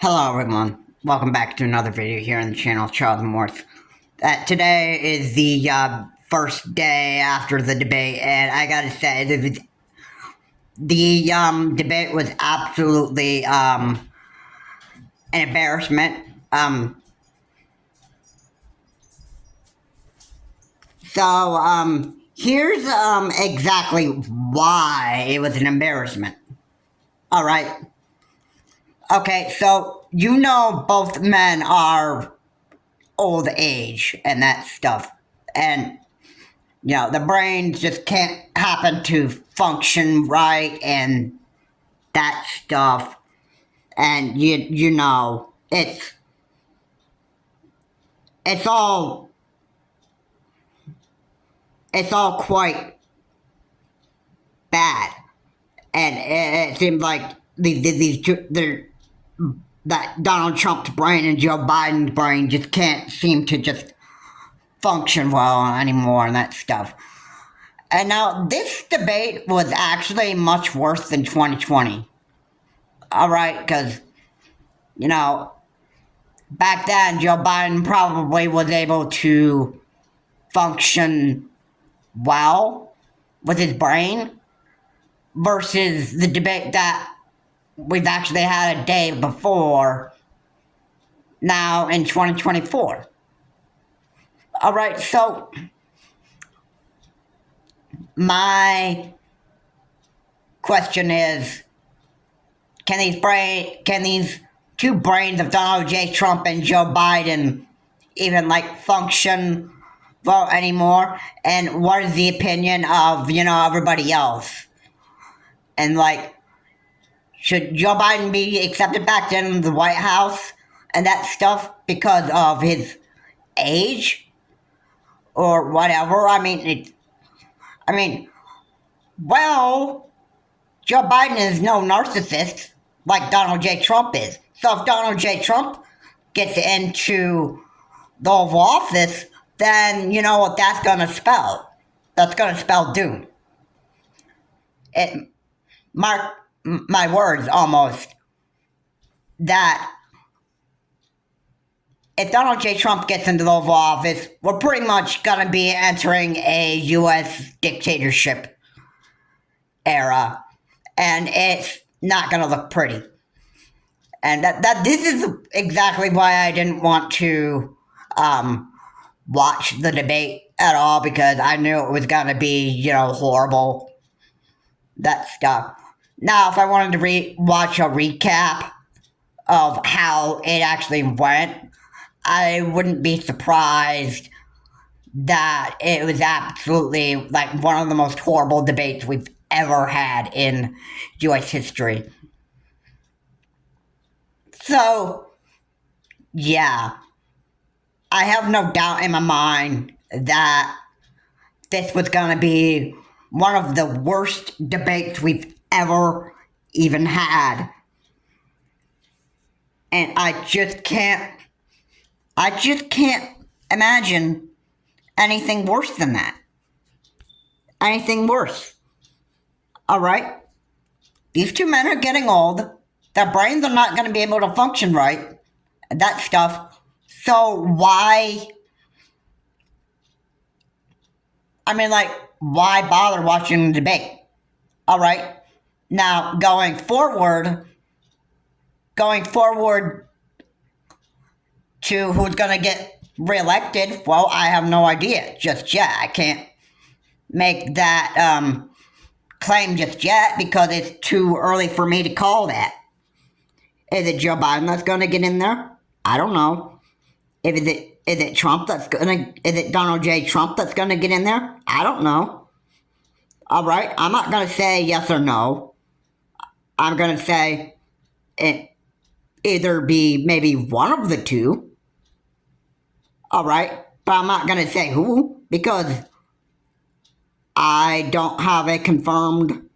Hello everyone, welcome back to another video here on the channel, Charles Morse. Today is the first day after the debate, and I gotta say, the debate was absolutely an embarrassment. Here's exactly why it was an embarrassment. Alright. Okay, so you know both men are old age and that stuff. And, the brain just can't happen to function right and that stuff. And it's all quite bad. And it seems like these two, that Donald Trump's brain and Joe Biden's brain just can't seem to just function well anymore and that stuff. And now this debate was actually much worse than 2020. Alright, because, back then Joe Biden probably was able to function well with his brain versus the debate that we've actually had a day before now in 2024. Alright, so my question is, can these two brains of Donald J. Trump and Joe Biden even function well anymore? And what is the opinion of, everybody else? And should Joe Biden be accepted back in the White House and that stuff because of his age or whatever? Well, Joe Biden is no narcissist like Donald J. Trump is. So if Donald J. Trump gets into the Oval Office, then you know what that's going to spell. That's going to spell doom. Mark my words almost, that if Donald J. Trump gets into the Oval Office, we're pretty much going to be entering a U.S. dictatorship era. And it's not going to look pretty. And this is exactly why I didn't want to watch the debate at all, because I knew it was going to be, horrible. That stuff. Now, if I wanted to watch a recap of how it actually went, I wouldn't be surprised that it was absolutely one of the most horrible debates we've ever had in U.S. history. So, yeah, I have no doubt in my mind that this was going to be one of the worst debates we've ever even had. And I just can't imagine anything worse than that. Anything worse. Alright? These two men are getting old. Their brains are not going to be able to function right. That stuff. So why bother watching the debate? Alright? Now, going forward to who's going to get reelected, well, I have no idea just yet. I can't make that claim just yet because it's too early for me to call that. Is it Joe Biden that's going to get in there? I don't know. Is it Trump is it Donald J. Trump that's going to get in there? I don't know. All right, I'm not going to say yes or no. I'm going to say it either be maybe one of the two. All right, but I'm not going to say who because I don't have a confirmed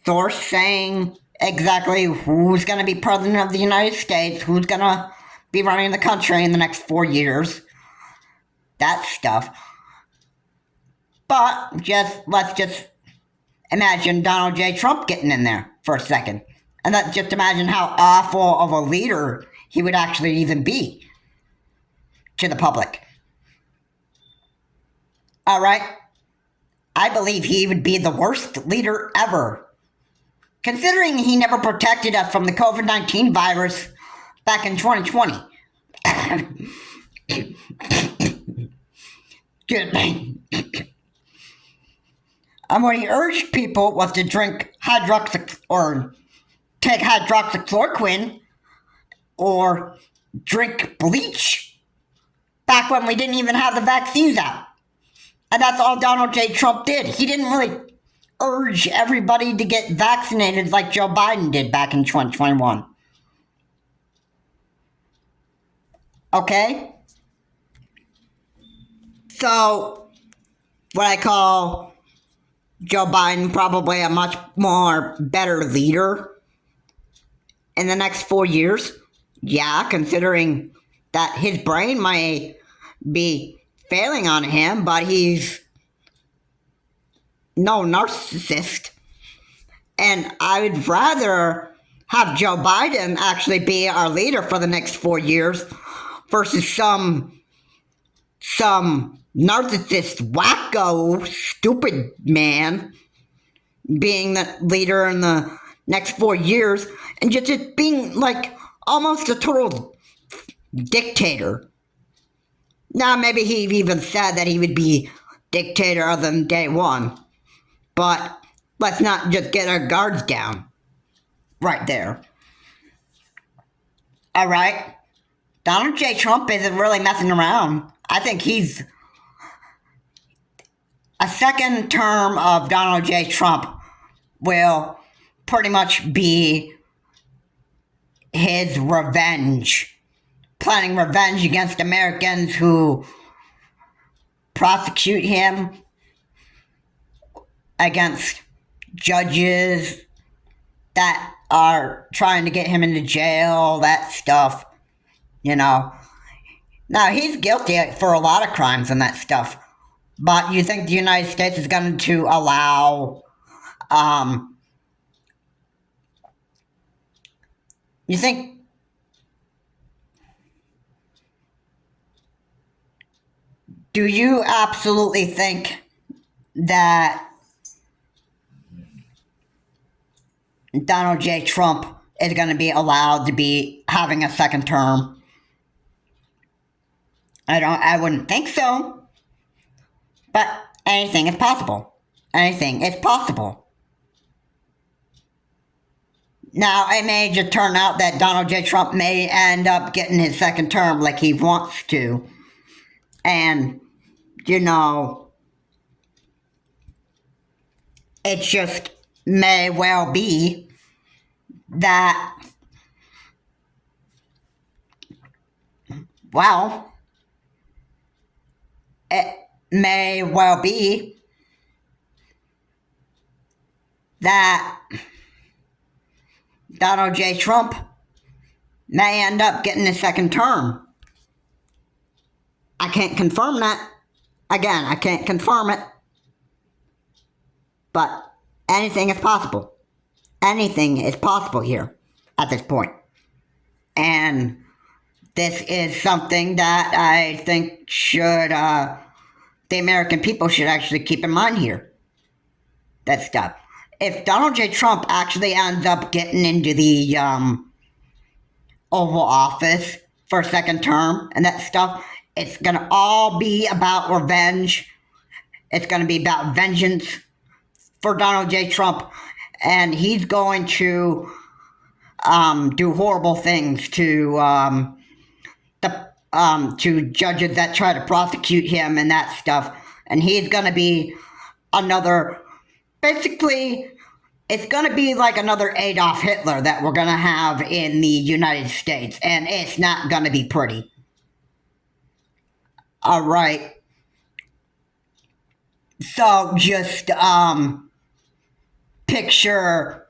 source saying exactly who's going to be president of the United States, who's going to be running the country in the next 4 years. That stuff. But let's just imagine Donald J. Trump getting in there for a second. And that just imagine how awful of a leader he would actually even be to the public. All right? I believe he would be the worst leader ever. Considering he never protected us from the COVID-19 virus back in 2020. Good me. And what he urged people was to drink or take hydroxychloroquine or drink bleach back when we didn't even have the vaccines out. And that's all Donald J. Trump did. He didn't really urge everybody to get vaccinated like Joe Biden did back in 2021. Okay? So, what I call Joe Biden probably a much more better leader in the next 4 years. Yeah, considering that his brain might be failing on him, but he's no narcissist. And I would rather have Joe Biden actually be our leader for the next 4 years versus some narcissist, wacko, stupid man being the leader in the next 4 years and just being like almost a total dictator. Now, maybe he even said that he would be dictator of them day one. But let's not just get our guards down right there. All right? Donald J. Trump isn't really messing around. I think he's a second term of Donald J. Trump will pretty much be his revenge. Planning revenge against Americans who prosecute him, against judges that are trying to get him into jail, that stuff, you know. Now, he's guilty for a lot of crimes and that stuff, but you think the United States is going to allow, you think, do you absolutely think that Donald J. Trump is going to be allowed to be having a second term? I wouldn't think so. But anything is possible. Anything is possible. Now, it may just turn out that Donald J. Trump may end up getting his second term like he wants to. And, you know, it just may well be that, well, it may well be that Donald J. Trump may end up getting a second term. I can't confirm that. Again, I can't confirm it. But anything is possible. Anything is possible here at this point. And this is something that I think the American people should actually keep in mind here. That stuff. If Donald J. Trump actually ends up getting into the Oval Office for a second term and that stuff, it's going to all be about revenge. It's going to be about vengeance for Donald J. Trump. And he's going to do horrible things to judges that try to prosecute him and that stuff. And he's going to be basically, it's going to be like another Adolf Hitler that we're going to have in the United States. And it's not going to be pretty. All right. So just picture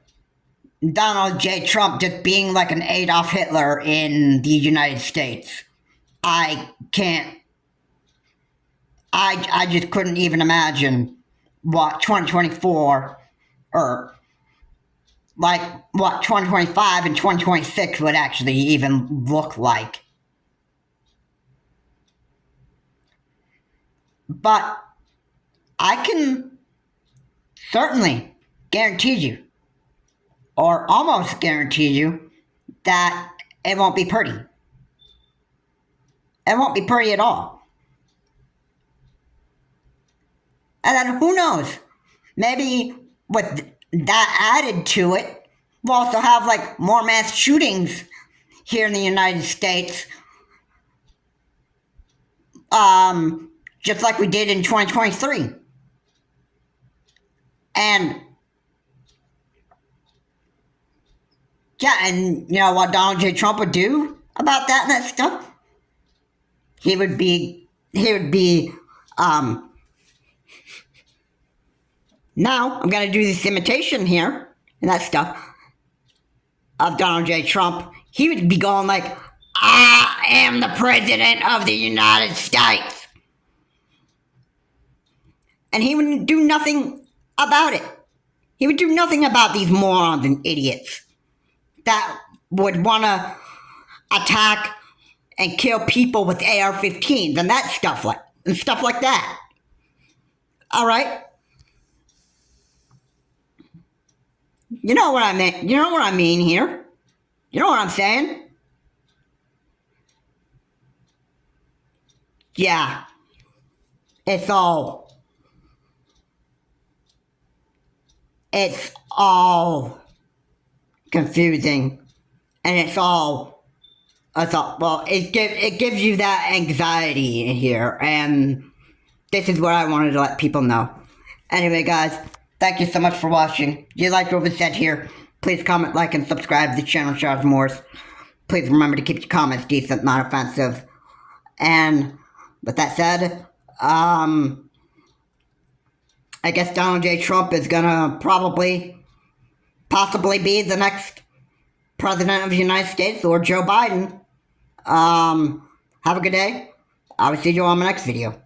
Donald J. Trump just being like an Adolf Hitler in the United States. I just couldn't even imagine what 2024 or like what 2025 and 2026 would actually even look like. But I can certainly guarantee you, or almost guarantee you, that it won't be pretty. It won't be pretty at all. And then who knows? Maybe with that added to it, we'll also have like more mass shootings here in the United States. Just like we did in 2023. And yeah, and you know what Donald J. Trump would do about that and that stuff? He would be, now I'm going to do this imitation here and that stuff of Donald J. Trump. He would be going like, I am the President of the United States. And he would do nothing about it. He would do nothing about these morons and idiots that would want to attack and kill people with AR-15s and that stuff like that. All right. You know what I mean? You know what I mean here? You know what I'm saying? Yeah. It's all confusing, and it gives you that anxiety here, and this is what I wanted to let people know. Anyway, guys, thank you so much for watching. If you liked what was said here, please comment, like, and subscribe to the channel, Charles Morse. Please remember to keep your comments decent, not offensive. And with that said, I guess Donald J. Trump is gonna possibly be the next president of the United States, or Joe Biden. Have a good day. I will see you on my next video.